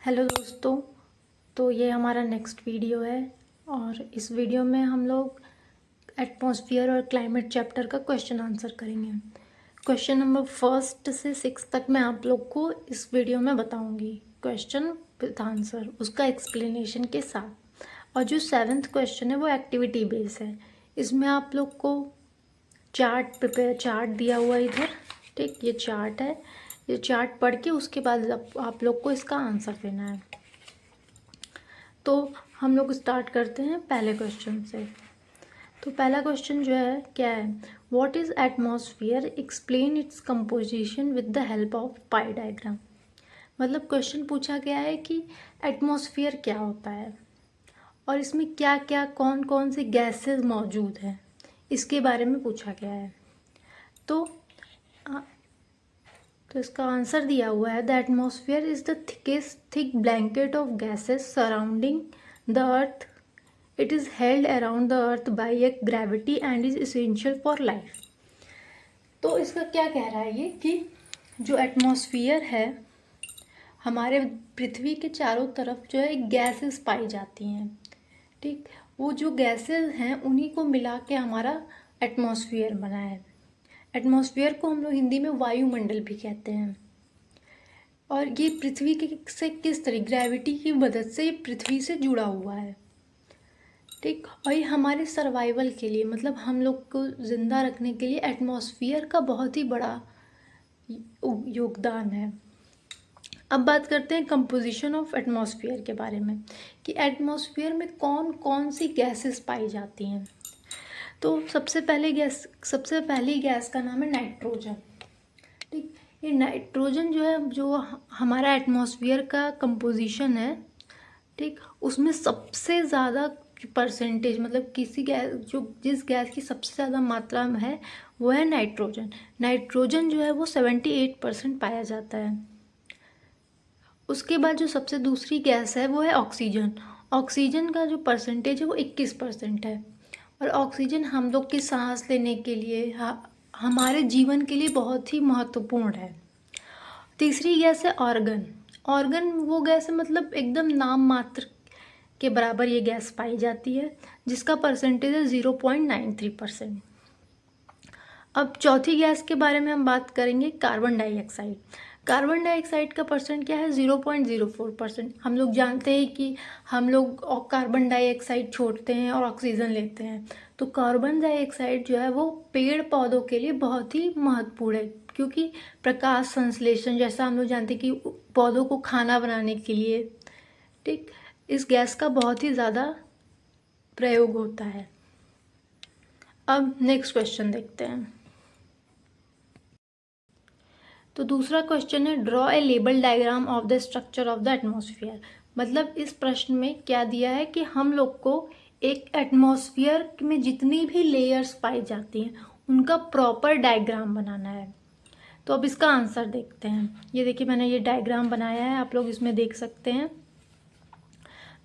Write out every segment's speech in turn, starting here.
Hello दोस्तों। तो ये हमारा नेक्स्ट वीडियो है और इस वीडियो में हम लोग एटमॉस्फेयर और क्लाइमेट चैप्टर का क्वेश्चन आंसर करेंगे। क्वेश्चन नंबर 1 से 6 तक मैं आप लोग को इस वीडियो में बताऊंगी, क्वेश्चन विद आंसर, उसका एक्सप्लेनेशन के साथ। और जो 7वां क्वेश्चन है वो एक्टिविटी बेस है। इसमें आप लोग को चार्ट दिया हुआ है इधर, ठीक, ये चार्ट है। ये चार्ट पढ़ के उसके बाद आप लोग को इसका आंसर देना है। तो हम लोग स्टार्ट करते हैं पहले क्वेश्चन से। तो पहला क्वेश्चन जो है क्या है, what is atmosphere, explain its composition with the help of pi diagram. मतलब क्वेश्चन पूछा गया है कि एटमॉस्फेयर क्या होता है और इसमें क्या क्या कौन कौन से गैसेस मौजूद हैं, इसके बारे में पूछा गया है। तो इसका आंसर दिया हुआ है, the atmosphere is the thick blanket of gases surrounding the earth. It is held around the earth by a gravity and is essential for life. तो इसका क्या कह रहा है ये कि जो एटमॉस्फेयर है, हमारे पृथ्वी के चारों तरफ जो है गैसेस पाई जाती हैं, ठीक। वो जो गैसेस हैं उन्हीं को मिला के हमारा एटमॉस्फेयर बना है। एटमॉस्फेयर को हम लोग हिंदी में वायुमंडल भी कहते हैं। और ये पृथ्वी के से किस तरह ग्रेविटी की मदद से ये पृथ्वी से जुड़ा हुआ है, ठीक। और ये हमारे सर्वाइवल के लिए, मतलब हम लोग को ज़िंदा रखने के लिए एटमॉस्फेयर का बहुत ही बड़ा योगदान है। अब बात करते हैं कंपोजिशन ऑफ एटमॉस्फेयर के बारे में कि एटमॉस्फेयर में कौन कौन सी गैसेस पाई जाती हैं। तो सबसे पहली गैस का नाम है नाइट्रोजन, ठीक। ये नाइट्रोजन जो है, जो हमारा एटमॉस्फेयर का कंपोजिशन है, ठीक, उसमें सबसे ज़्यादा परसेंटेज, मतलब जिस गैस की सबसे ज़्यादा मात्रा में है वो है नाइट्रोजन। नाइट्रोजन जो है वो 78% पाया जाता है। उसके बाद जो सबसे दूसरी गैस है वो है ऑक्सीजन। ऑक्सीजन का जो परसेंटेज है वो 21% है। और ऑक्सीजन हम लोग की सांस लेने के लिए, हमारे जीवन के लिए बहुत ही महत्वपूर्ण है। तीसरी गैस है ऑर्गन। ऑर्गन वो गैस है, मतलब एकदम नाम मात्र के बराबर ये गैस पाई जाती है, जिसका परसेंटेज है 0.93%। अब चौथी गैस के बारे में हम बात करेंगे, कार्बन डाइऑक्साइड। कार्बन डाइऑक्साइड का परसेंट क्या है, 0.04%। हम लोग जानते हैं कि हम लोग कार्बन डाइऑक्साइड छोड़ते हैं और ऑक्सीजन लेते हैं। तो कार्बन डाइऑक्साइड जो है वो पेड़ पौधों के लिए बहुत ही महत्वपूर्ण है, क्योंकि प्रकाश संश्लेषण, जैसा हम लोग जानते हैं कि पौधों को खाना बनाने के लिए, ठीक, इस गैस का बहुत ही ज़्यादा प्रयोग होता है। अब नेक्स्ट क्वेश्चन देखते हैं। तो दूसरा क्वेश्चन है, draw a label diagram of the structure of the atmosphere. मतलब इस प्रश्न में क्या दिया है कि हम लोग को एक एटमॉस्फेयर में जितनी भी लेयर्स पाई जाती हैं उनका प्रॉपर डायग्राम बनाना है। तो अब इसका आंसर देखते हैं। ये देखिए, मैंने ये डायग्राम बनाया है, आप लोग इसमें देख सकते हैं।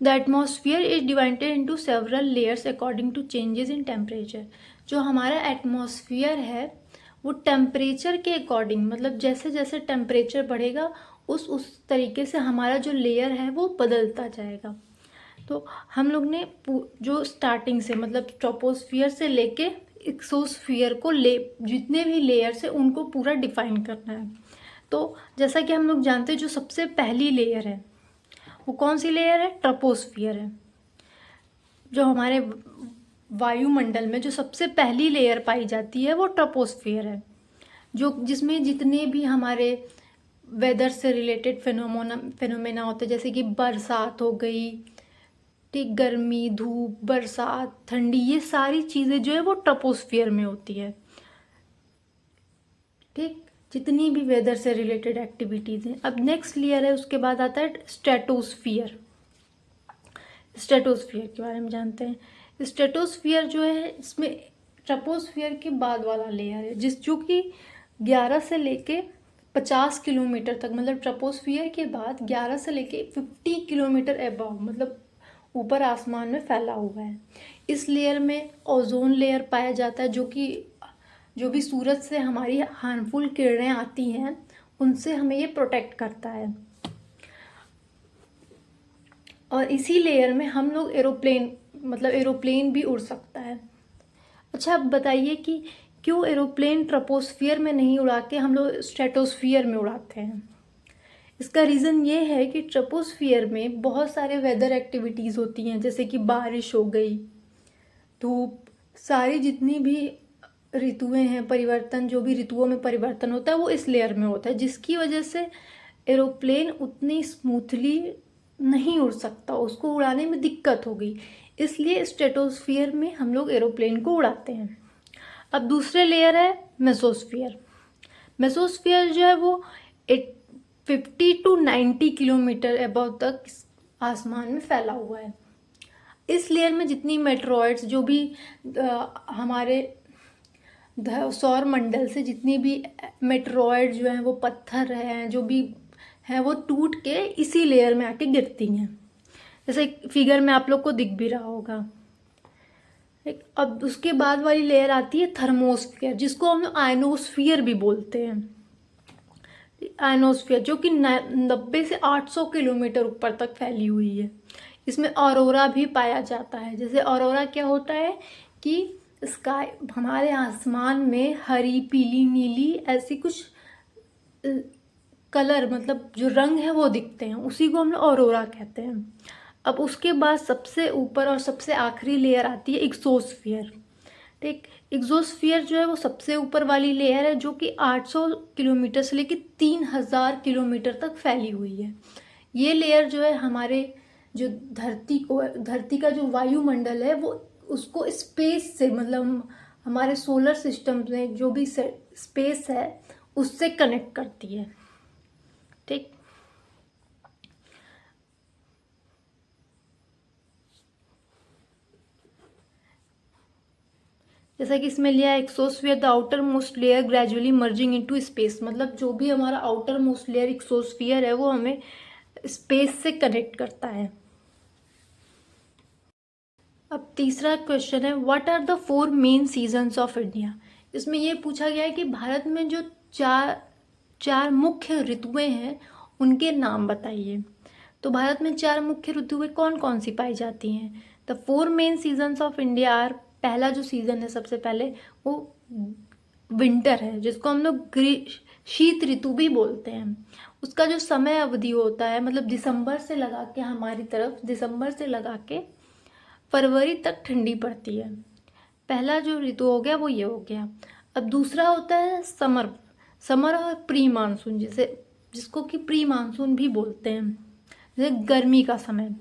The atmosphere is divided into several layers according to changes in temperature. जो हमारा एटमॉस्फेयर है वो टेम्परेचर के अकॉर्डिंग, मतलब जैसे जैसे टेम्परेचर बढ़ेगा उस तरीके से हमारा जो लेयर है वो बदलता जाएगा। तो हम लोग ने जो स्टार्टिंग से, मतलब ट्रोपोस्फियर से लेके एक्सोस्फियर को जितने भी लेयर्स है उनको पूरा डिफाइन करना है। तो जैसा कि हम लोग जानते हैं, जो सबसे पहली लेयर है वो कौन सी लेयर है, ट्रोपोस्फियर है। जो हमारे वायुमंडल में जो सबसे पहली लेयर पाई जाती है वो ट्रोपोस्फियर है, जिसमें जितने भी हमारे वेदर से रिलेटेड फिनोमेना होते हैं, जैसे कि बरसात हो गई, ठीक, गर्मी, धूप, बरसात, ठंडी, ये सारी चीज़ें जो है वो ट्रोपोस्फियर में होती है, ठीक। जितनी भी वेदर से रिलेटेड एक्टिविटीज़ हैं। अब नेक्स्ट लेयर है, उसके बाद आता है स्ट्रेटोस्फियर। स्ट्रेटोस्फियर के बारे में जानते हैं। स्ट्रेटोस्फियर जो है, इसमें ट्रोपोस्फियर के बाद वाला लेयर है, जो कि 11 से लेके 50 किलोमीटर तक, मतलब ट्रोपोस्फियर के बाद 11 से लेके 50 किलोमीटर अबव, मतलब ऊपर आसमान में फैला हुआ है। इस लेयर में ओजोन लेयर पाया जाता है, जो भी सूरज से हमारी हार्मफुल किरणें आती हैं उनसे हमें ये प्रोटेक्ट करता है। और इसी लेयर में हम लोग एरोप्लेन भी उड़ सकता है। अच्छा, अब बताइए कि क्यों एरोप्लेन ट्रोपोस्फियर में नहीं उड़ा के हम लोग स्ट्रेटोस्फियर में उड़ाते हैं। इसका रीज़न ये है कि ट्रोपोस्फियर में बहुत सारे वेदर एक्टिविटीज़ होती हैं, जैसे कि बारिश हो गई, धूप, सारी जितनी भी ऋतुएं हैं, परिवर्तन, जो भी ऋतुओं में परिवर्तन होता है वो इस लेयर में होता है, जिसकी वजह से एरोप्लेन उतनी स्मूथली नहीं उड़ सकता, उसको उड़ाने में दिक्कत होगी। इसलिए स्ट्रेटोस्फियर में हम लोग एरोप्लेन को उड़ाते हैं। अब दूसरे लेयर है मेसोस्फियर। मेसोस्फियर जो है वो 50 to 90 किलोमीटर अबव तक आसमान में फैला हुआ है। इस लेयर में जितनी मेट्रॉइड्स, जो भी हमारे सौर मंडल से जितनी भी मेट्रॉइड जो हैं, वो पत्थर हैं, जो भी हैं, वो टूट के इसी लेयर में आके गिरती हैं, जैसे फिगर में आप लोग को दिख भी रहा होगा। अब उसके बाद वाली लेयर आती है थर्मोस्फियर, जिसको हम लोग आयनोस्फियर भी बोलते हैं। आयनोस्फियर जो कि 90 से 800 किलोमीटर ऊपर तक फैली हुई है। इसमें ऑरोरा भी पाया जाता है। जैसे ऑरोरा क्या होता है कि स्काई, हमारे आसमान में हरी, पीली, नीली ऐसी कुछ कलर, मतलब जो रंग है वो दिखते हैं, उसी को हम लोग ऑरोरा कहते हैं। अब उसके बाद सबसे ऊपर और सबसे आखिरी लेयर आती है एक्सोस्फियर। ठीक, एक्सोस्फियर जो है वो सबसे ऊपर वाली लेयर है, जो कि 800 किलोमीटर से लेकर 3000 किलोमीटर तक फैली हुई है। ये लेयर जो है हमारे जो धरती का जो वायुमंडल है वो उसको स्पेस से, मतलब हमारे सोलर सिस्टम में जो भी स्पेस है उससे कनेक्ट करती है। ठीक, जैसा कि इसमें लिया है exosphere the outer most layer gradually merging into space, मतलब जो भी हमारा आउटर मोस्ट लेयर एक्सोस्फियर है वो हमें स्पेस से कनेक्ट करता है। अब तीसरा क्वेश्चन है what are the 4 main seasons of India. इसमें ये पूछा गया है कि भारत में जो चार मुख्य ऋतुएं हैं उनके नाम बताइए। तो भारत में 4 मुख्य ऋतुएं कौन कौन सी पाई जाती हैं। The 4 main seasons of India are, पहला जो सीज़न है सबसे पहले वो विंटर है, जिसको हम लोग शीत ऋतु भी बोलते हैं। उसका जो समय अवधि होता है, मतलब दिसंबर से लगा के, हमारी तरफ दिसंबर से लगा के फरवरी तक ठंडी पड़ती है। पहला जो ऋतु हो गया वो ये हो गया। अब दूसरा होता है समर और प्री मानसून, जिसको कि प्री मानसून भी बोलते हैं, जैसे गर्मी का समय।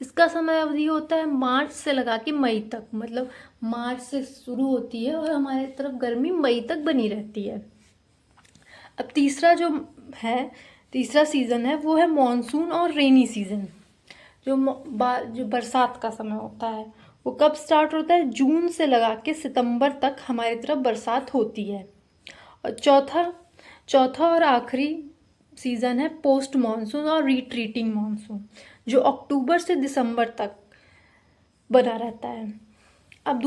इसका समय अवधि होता है मार्च से लगा के मई तक, मतलब मार्च से शुरू होती है और हमारे तरफ गर्मी मई तक बनी रहती है। अब तीसरा सीज़न है वो है मॉनसून और रेनी सीज़न। जो बरसात का समय होता है वो कब स्टार्ट होता है, जून से लगा के सितंबर तक हमारी तरफ बरसात होती है। और चौथा और आखिरी सीज़न है पोस्ट मानसून और रिट्रीटिंग मानसून, जो अक्टूबर से दिसंबर तक बना रहता है। अब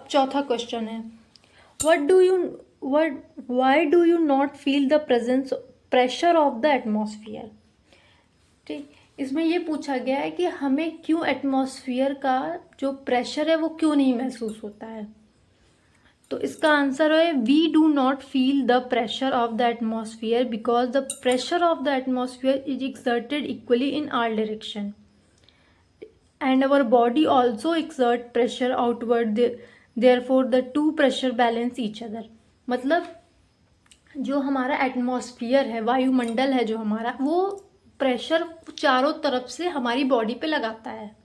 चौथा क्वेश्चन है why do you not feel the pressure of the atmosphere. ठीक, इसमें ये पूछा गया है कि हमें क्यों एटमॉस्फियर का जो प्रेशर है वो क्यों नहीं महसूस होता है। तो इसका आंसर है we do not feel the pressure of the atmosphere because the pressure of the atmosphere is exerted equally in all direction and our body also exert pressure outward, therefore the two pressure balance each other. मतलब जो हमारा atmosphere है, वायुमंडल है जो हमारा, वो pressure चारों तरफ से हमारी बॉडी पे लगाता है।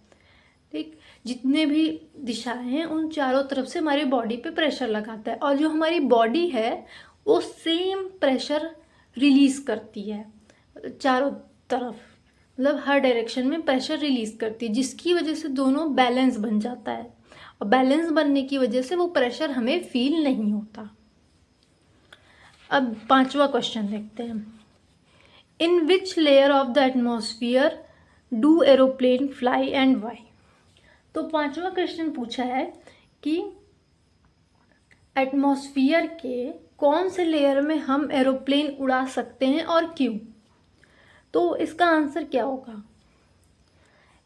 ठीक, जितने भी दिशाएं हैं उन चारों तरफ से हमारी बॉडी पे प्रेशर लगाता है, और जो हमारी बॉडी है वो सेम प्रेशर रिलीज करती है चारों तरफ, मतलब हर डायरेक्शन में प्रेशर रिलीज करती है, जिसकी वजह से दोनों बैलेंस बन जाता है, और बैलेंस बनने की वजह से वो प्रेशर हमें फील नहीं होता। अब 5वां क्वेश्चन देखते हैं in which layer of the atmosphere do aeroplane fly and why. तो 5वां क्वेश्चन पूछा है कि एटमॉस्फियर के कौन से लेयर में हम एरोप्लेन उड़ा सकते हैं और क्यों। तो इसका आंसर क्या होगा,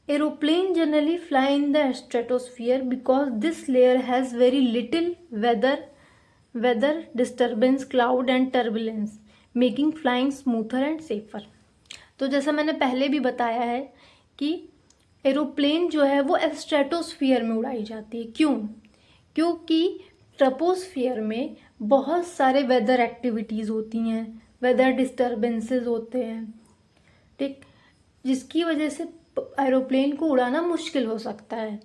Aeroplane generally fly in the stratosphere because this layer has very little weather disturbance, cloud and turbulence, making flying smoother and safer. तो जैसा मैंने पहले भी बताया है कि एरोप्लेन जो है वो स्ट्रेटोस्फियर में उड़ाई जाती है। क्यों? क्योंकि ट्रोपोस्फियर में बहुत सारे वेदर एक्टिविटीज़ होती हैं, वेदर डिस्टर्बेंसेस होते हैं, ठीक, जिसकी वजह से एरोप्लेन को उड़ाना मुश्किल हो सकता है।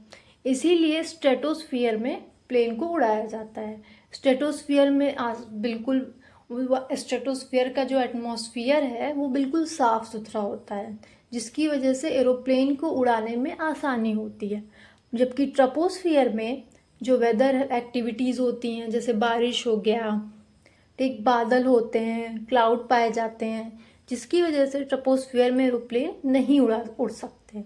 इसीलिए स्ट्रेटोस्फियर में प्लेन को उड़ाया जाता है। स्ट्रेटोस्फियर में बिल्कुल स्ट्रेटोस्फियर का जो एटमॉस्फियर है वो बिल्कुल साफ़ सुथरा होता है, जिसकी वजह से एरोप्लेन को उड़ाने में आसानी होती है। जबकि ट्रोपोस्फियर में जो वेदर एक्टिविटीज़ होती हैं, जैसे बारिश हो गया, ठीक, बादल होते हैं, क्लाउड पाए जाते हैं, जिसकी वजह से ट्रोपोस्फियर में एरोप्लेन नहीं उड़ सकते।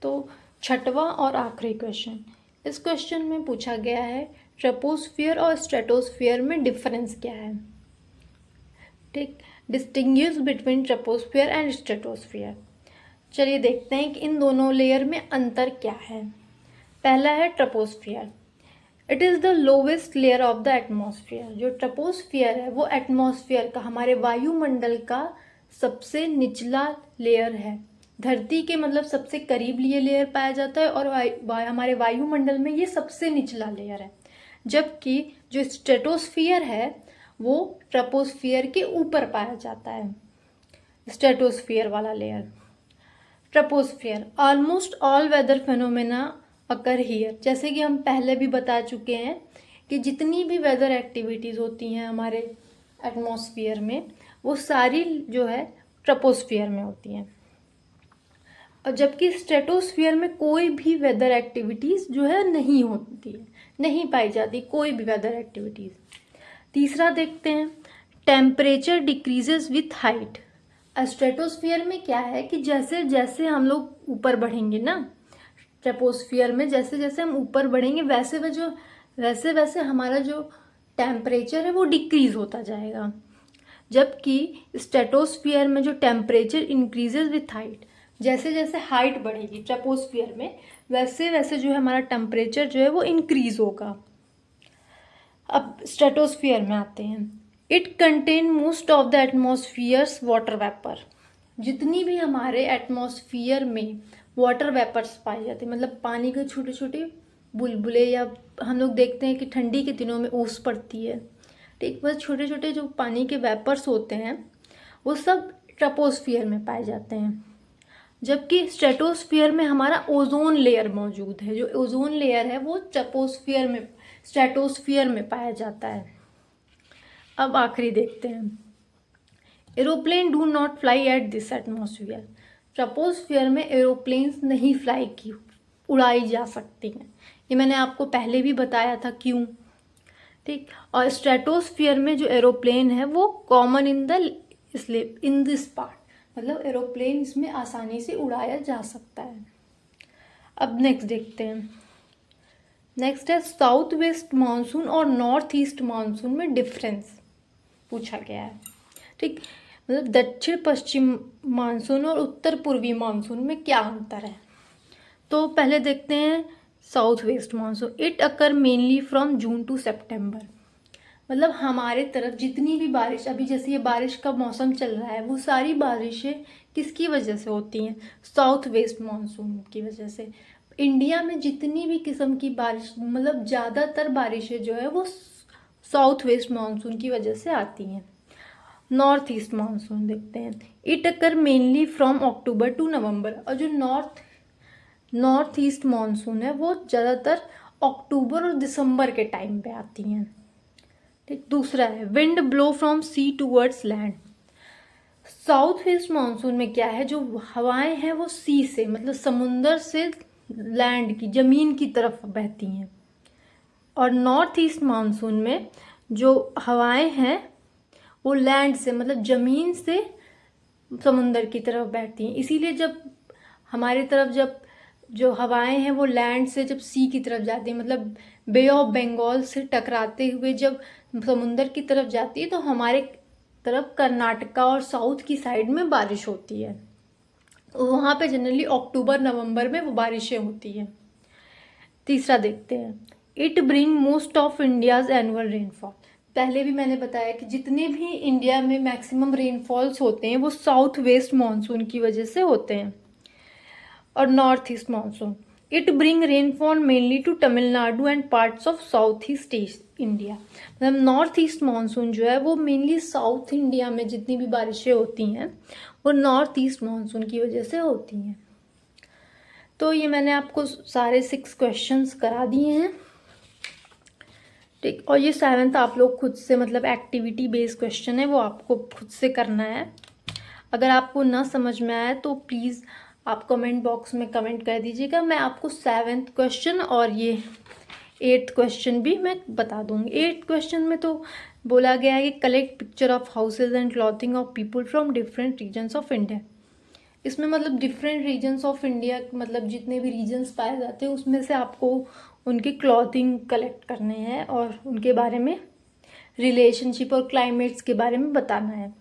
तो छठवां और आखिरी क्वेश्चन, इस क्वेश्चन में पूछा गया है ट्रोपोस्फियर और स्ट्रेटोस्फियर में डिफरेंस क्या है, ठीक, distinguish between troposphere and stratosphere. चलिए देखते हैं कि इन दोनों लेयर में अंतर क्या है। पहला है troposphere. It is the lowest layer of the atmosphere. जो ट्रोपोस्फियर है वो एटमॉस्फेयर का, हमारे वायुमंडल का सबसे निचला लेयर है। धरती के मतलब सबसे करीब ये लेयर पाया जाता है और हमारे वायुमंडल में ये सबसे निचला लेयर है। जबकि जो स्ट्रेटोस्फियर है वो ट्रोपोस्फियर के ऊपर पाया जाता है, स्ट्रेटोस्फियर वाला layer. Troposphere, almost all weather phenomena occur here. जैसे कि हम पहले भी बता चुके हैं कि जितनी भी वेदर एक्टिविटीज़ होती हैं हमारे एटमॉस्फियर में, वो सारी जो है ट्रोपोस्फियर में होती हैं। और जबकि स्ट्रेटोस्फियर में कोई भी वेदर एक्टिविटीज़ जो है नहीं होती है, नहीं पाई जाती कोई भी वेदर एक्टिविटीज़। तीसरा देखते हैं, temperature decreases with height. Stratosphere में क्या है कि जैसे जैसे हम लोग ऊपर बढ़ेंगे ना, ट्रोपोस्फियर में जैसे जैसे हम ऊपर बढ़ेंगे वैसे वैसे हमारा जो टेम्परेचर है वो डिक्रीज़ होता जाएगा। जबकि स्ट्रेटोस्फियर में जो टेम्परेचर इंक्रीजेज विथ हाइट, जैसे जैसे हाइट बढ़ेगी ट्रोपोस्फियर में वैसे वैसे जो है हमारा टेम्परेचर जो है वो इंक्रीज़ होगा। अब स्ट्रेटोस्फियर में आते हैं। It contain most of the atmosphere's water vapour. जितनी भी हमारे एटमॉस्फियर में वाटर वेपर्स पाए जाते हैं, मतलब पानी के छोटे छोटे बुलबुले, या हम लोग देखते हैं कि ठंडी के दिनों में ओस पड़ती है, ठीक, बस छोटे छोटे जो पानी के वेपर्स होते हैं वो सब ट्रोपोस्फियर में पाए जाते हैं। जबकि स्ट्रेटोस्फियर में हमारा ओजोन लेयर मौजूद है। जो ओजोन लेयर है वो स्ट्रेटोस्फियर में पाया जाता है। अब आखिरी देखते हैं, aeroplane do not fly at this atmosphere. Troposphere में एरोप्लेन्स नहीं उड़ाई जा सकती हैं। ये मैंने आपको पहले भी बताया था क्यों, ठीक। और स्ट्रेटोस्फियर में जो एरोप्लेन है वो कॉमन इन दिस पार्ट, मतलब एरोप्लेन इसमें आसानी से उड़ाया जा सकता है। अब नेक्स्ट देखते हैं, नेक्स्ट है साउथ वेस्ट मानसून और नॉर्थ ईस्ट मानसून में डिफरेंस पूछा गया है, ठीक, मतलब दक्षिण पश्चिम मानसून और उत्तर पूर्वी मानसून में क्या अंतर है। तो पहले देखते हैं south west monsoon. It occur mainly from June to September. मतलब हमारे तरफ जितनी भी बारिश, अभी जैसे ये बारिश का मौसम चल रहा है, वो सारी बारिशें किसकी वजह से होती हैं? साउथ वेस्ट मानसून की वजह से। इंडिया में जितनी भी किस्म की बारिश, मतलब ज़्यादातर बारिशें जो है वो साउथ वेस्ट मानसून की वजह से आती हैं। नॉर्थ ईस्ट मानसून देखते हैं। It occur mainly from October to November. और जो नॉर्थ ईस्ट मानसून है वो ज़्यादातर अक्टूबर और दिसंबर के टाइम पे आती हैं, ठीक। दूसरा है wind blow from sea towards land. South west monsoon में क्या है, जो हवाएं हैं वो सी से, मतलब समुंदर से लैंड की, ज़मीन की तरफ बहती हैं। और नॉर्थ ईस्ट मानसून में जो हवाएं हैं वो लैंड से, मतलब ज़मीन से समुंदर की तरफ बहती हैं। इसीलिए जब हमारी तरफ जब जो हवाएं हैं वो लैंड से जब सी की तरफ जाती है, मतलब बे ऑफ बंगाल से टकराते हुए जब समुंदर की तरफ जाती है, तो हमारे तरफ कर्नाटका और साउथ की साइड में बारिश होती है। वहाँ पे जनरली अक्टूबर नवंबर में वो बारिशें होती हैं। तीसरा देखते हैं, it bring most of India's annual rainfall. पहले भी मैंने बताया कि जितने भी इंडिया में मैक्सिमम रेनफॉल्स होते हैं वो साउथ वेस्ट मानसून की वजह से होते हैं और north east monsoon. It bring rainfall mainly to Tamil Nadu and parts of south east India. मतलब नॉर्थ ईस्ट मानसून जो है वो मेनली साउथ इंडिया में जितनी भी बारिशें होती हैं वो नॉर्थ ईस्ट मानसून की वजह से होती हैं। तो ये मैंने आपको सारे 6 क्वेश्चंस करा दिए हैं, ठीक। और ये 7th आप लोग खुद से, मतलब एक्टिविटी बेस्ड क्वेश्चन है, वो आपको खुद से करना है। अगर आपको ना समझ में आए तो प्लीज़ आप कमेंट बॉक्स में कमेंट कर दीजिएगा। मैं आपको 7th क्वेश्चन और ये 8th क्वेश्चन भी मैं बता दूँगी। 8th क्वेश्चन में तो बोला गया है कि collect picture of houses and clothing of people from different regions of India. इसमें मतलब डिफरेंट रीजन्स ऑफ इंडिया, मतलब जितने भी रीजन्स पाए जाते हैं उसमें से आपको उनके क्लॉथिंग कलेक्ट करने हैं और उनके बारे में रिलेशनशिप और क्लाइमेट्स के बारे में बताना है।